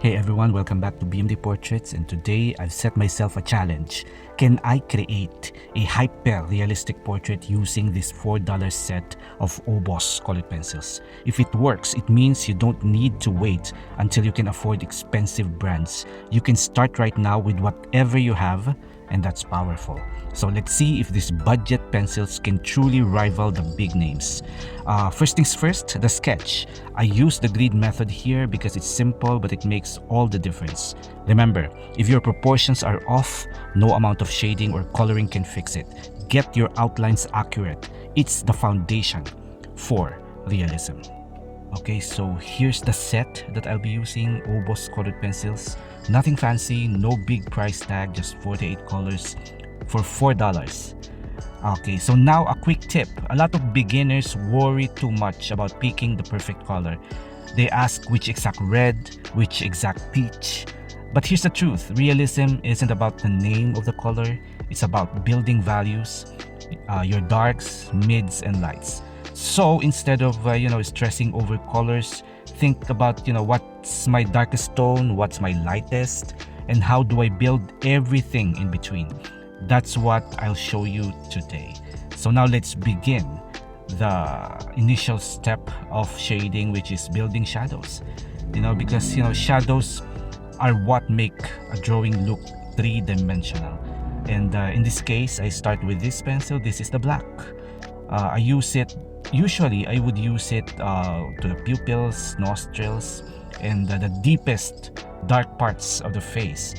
Hey everyone, welcome back to BMD Portraits, and today I've set myself a challenge. Can I create a hyper-realistic portrait using this $4 set of OBOS colored pencils? If it works, it means you don't need to wait until you can afford expensive brands. You can start right now with whatever you have, and that's powerful. So let's see if these budget pencils can truly rival the big names. First things first, the sketch. I use the grid method here because it's simple, but it makes all the difference. Remember, if your proportions are off, no amount of shading or coloring can fix it. Get your outlines accurate. It's the foundation for realism. Okay, so here's the set that I'll be using, OBOS colored pencils. Nothing fancy, no big price tag, just 48 colors for $4. Okay, so now a quick tip. A lot of beginners worry too much about picking the perfect color. They ask which exact red, which exact peach. But here's the truth. Realism isn't about the name of the color. It's about building values, your darks, mids, and lights. So instead of stressing over colors, think about what's my darkest tone, what's my lightest, and how do I build everything in between. That's what I'll show you today. So now let's begin the initial step of shading, which is building shadows. Because shadows are what make a drawing look three-dimensional. And in this case, I start with this pencil. This is the black. I use it. Usually, I would use it to the pupils, nostrils, and the deepest dark parts of the face.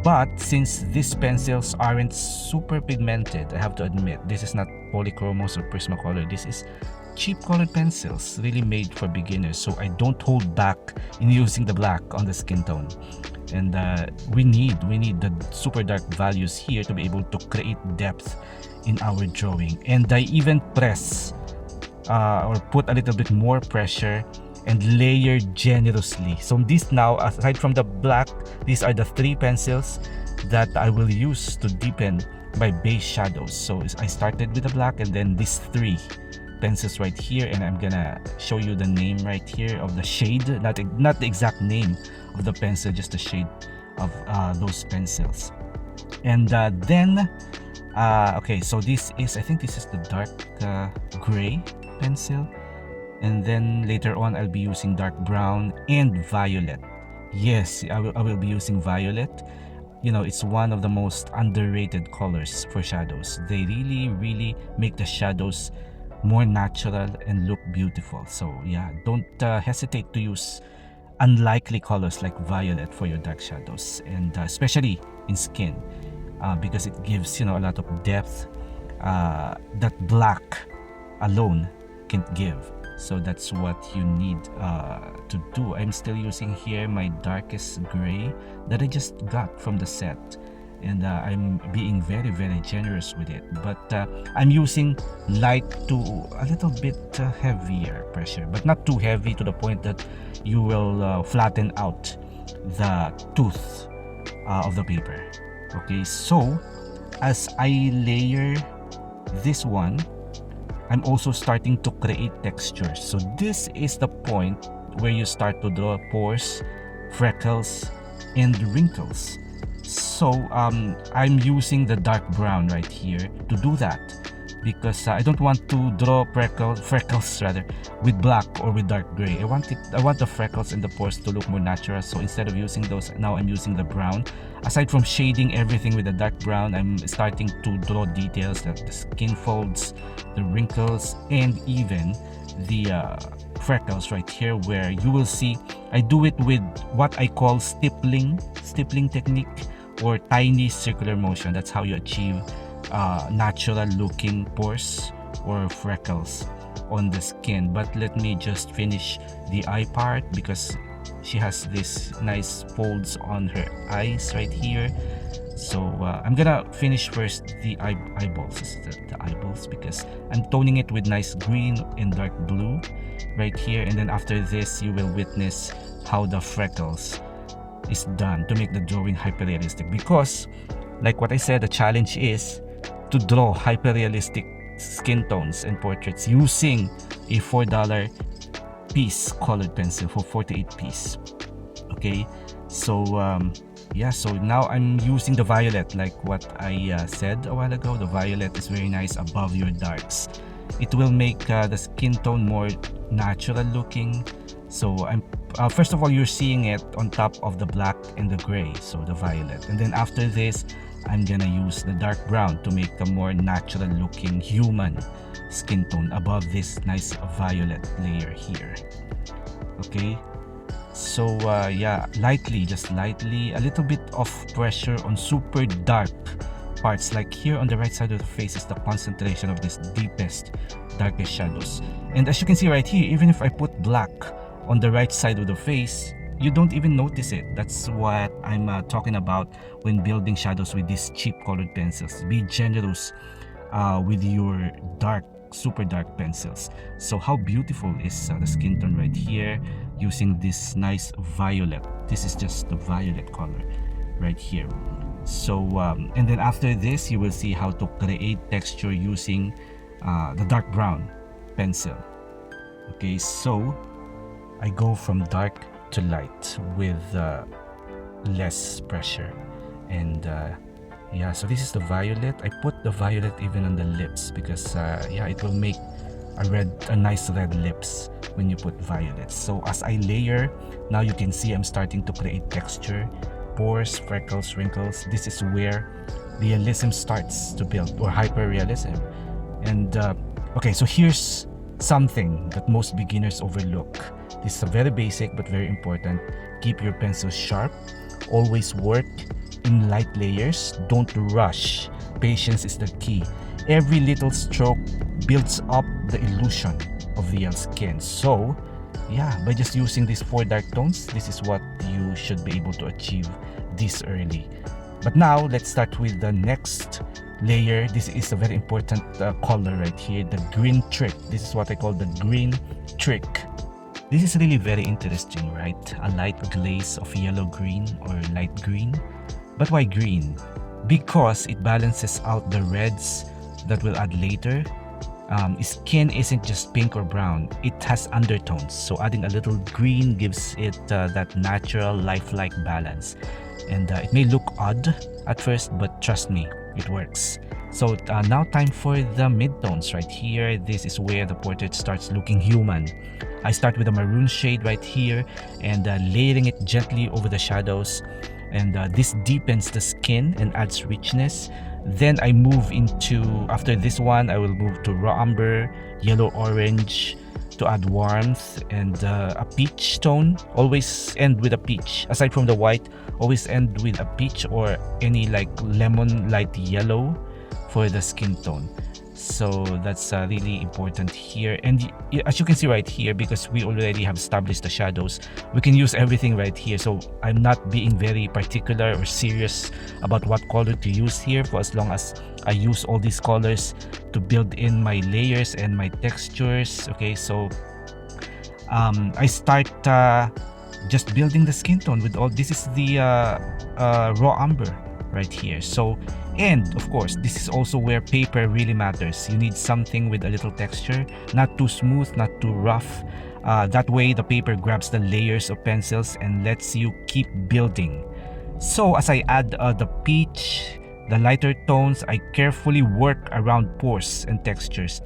But since these pencils aren't super pigmented, I have to admit, this is not polychromos or Prismacolor. This is cheap colored pencils, really made for beginners. So I don't hold back in using the black on the skin tone. And we need the super dark values here to be able to create depth in our drawing. And I even press or put a little bit more pressure and layer generously. So this now, aside from the black, these are the three pencils that I will use to deepen my base shadows. So I started with the black and then these three pencils right here, and I'm gonna show you the name right here of the shade, not the exact name of the pencil, just the shade of those pencils. And then okay, so this is, I think this is the dark gray pencil. And then later on, I'll be using dark brown and violet. Yes, I will be using violet. It's one of the most underrated colors for shadows. They really make the shadows more natural and look beautiful. So yeah, don't hesitate to use unlikely colors like violet for your dark shadows, and especially in skin, because it gives a lot of depth that black alone can't give. So that's what you need to do. I'm still using here my darkest gray that I just got from the set, and I'm being very generous with it. But I'm using light to a little bit heavier pressure, but not too heavy to the point that you will flatten out the tooth of the paper. Okay, so as I layer this one, I'm also starting to create textures. So this is the point where you start to draw pores, freckles, and wrinkles. So I'm using the dark brown right here to do that, because I don't want to draw freckles rather with black or with dark gray. I want the freckles and the pores to look more natural. So instead of using those, now I'm using the brown. Aside from shading everything with the dark brown, I'm starting to draw details like the skin folds, the wrinkles, and even the freckles right here, where you will see I do it with what I call stippling technique, or tiny circular motion. That's how you achieve natural looking pores or freckles on the skin. But let me just finish the eye part, because she has this nice folds on her eyes right here. So I'm gonna finish first the eyeballs, the eyeballs, because I'm toning it with nice green and dark blue right here. And then after this, you will witness how the freckles is done to make the drawing hyper-realistic. Because like what I said, the challenge is to draw hyper-realistic skin tones and portraits using a $4 piece colored pencil for 48 piece. Okay, Yeah, so now I'm using the violet, like what I said a while ago. The violet is very nice above your darks. It will make the skin tone more natural looking. So I'm first of all, you're seeing it on top of the black and the gray, so the violet. And then after this, I'm gonna use the dark brown to make a more natural looking human skin tone above this nice violet layer here. Okay, so yeah, just lightly, a little bit of pressure on super dark parts, like here on the right side of the face is the concentration of this deepest, darkest shadows. And as you can see right here, even if I put black on the right side of the face, you don't even notice it. That's what I'm talking about when building shadows with these cheap colored pencils. Be generous with your super dark pencils. So how beautiful is the skin tone right here using this nice violet. This is just the violet color right here. So and then after this, you will see how to create texture using the dark brown pencil. Okay, so I go from dark to light with less pressure. And yeah, so this is the violet. I put the violet even on the lips because yeah, it will make a nice red lips when you put violet. So as I layer, now you can see I'm starting to create texture, pores, freckles, wrinkles. This is where realism starts to build, or hyper realism. And okay, so here's something that most beginners overlook. This is a very basic but very important. Keep your pencil sharp. Always work in light layers. Don't rush. Patience is the key. Every little stroke builds up the illusion of real skin. So yeah, by just using these 4 dark tones, this is what you should be able to achieve this early. But now let's start with the next layer. This is a very important color right here, the green trick. This is what I call the green trick. This is really very interesting, right? A light glaze of yellow green or light green. But why green? Because it balances out the reds that we'll add later. Skin isn't just pink or brown, it has undertones, so adding a little green gives it that natural lifelike balance. And it may look odd at first, but trust me, it works. So now time for the midtones right here. This is where the portrait starts looking human. I start with a maroon shade right here and layering it gently over the shadows, and this deepens the skin and adds richness. Then I move into, after this one, I will move to raw umber, yellow orange to add warmth, and a peach tone. Always end with a peach. Aside from the white, always end with a peach or any like lemon light yellow for the skin tone. So that's really important here. And as you can see right here, because we already have established the shadows, we can use everything right here. So I'm not being very particular or serious about what color to use here, for as long as I use all these colors to build in my layers and my textures. Okay, so I start just building the skin tone with all. This is the raw umber right here. So, and of course, this is also where paper really matters. You need something with a little texture, not too smooth, not too rough. That way the paper grabs the layers of pencils and lets you keep building. So as I add the peach, the lighter tones, I carefully work around pores and textures.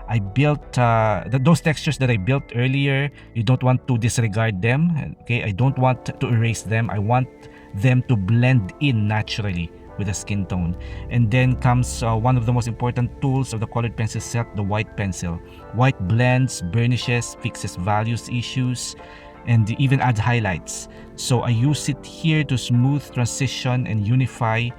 I built those textures that I built earlier. You don't want to disregard them. Okay, I don't want to erase them. I want them to blend in naturally with the skin tone. And then comes one of the most important tools of the colored pencil set, the white pencil. White blends, burnishes, fixes values issues, and even adds highlights. So I use it here to smooth transition and unify,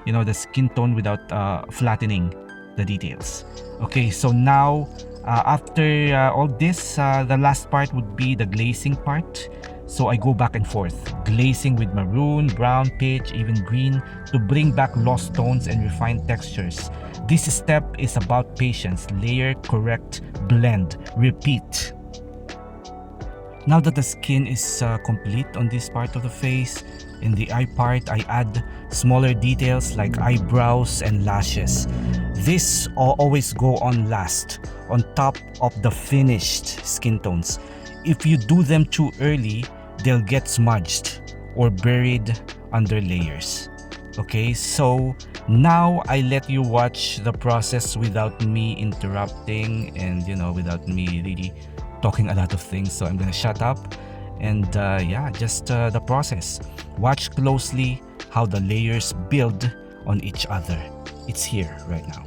you know, the skin tone without flattening the details. Okay, so now after all this, the last part would be the glazing part. So I go back and forth, glazing with maroon, brown, peach, even green, to bring back lost tones and refine textures. This step is about patience. Layer, correct, blend, repeat. Now that the skin is complete on this part of the face, in the eye part, I add smaller details like eyebrows and lashes. This always go on last, on top of the finished skin tones. If you do them too early, they'll get smudged. or buried under layers. Okay, so now I let you watch the process without me interrupting and without me really talking a lot of things. So I'm gonna shut up and just the process. Watch closely how the layers build on each other. It's here right now.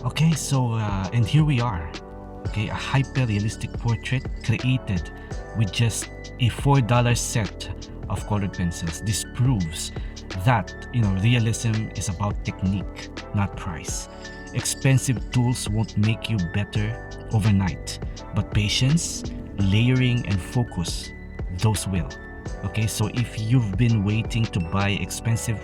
Okay, so and here we are. Okay, a hyper-realistic portrait created with just a $4 set of colored pencils. This proves that realism is about technique, not price. Expensive tools won't make you better overnight, but patience, layering, and focus, those will. Okay, so if you've been waiting to buy expensive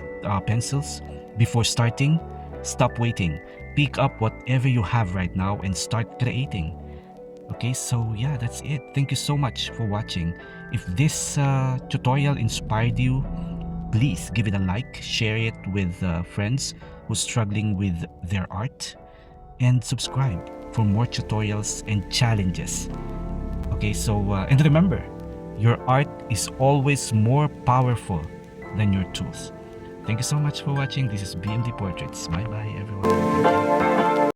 pencils before starting, stop waiting. Pick up whatever you have right now and start creating. Okay, so yeah, that's it. Thank you so much for watching. If this tutorial inspired you, please give it a like, share it with friends who's struggling with their art, and subscribe for more tutorials and challenges. Okay, so and remember, your art is always more powerful than your tools. Thank you so much for watching. This is BMD Portraits. Bye bye everyone. Thank you.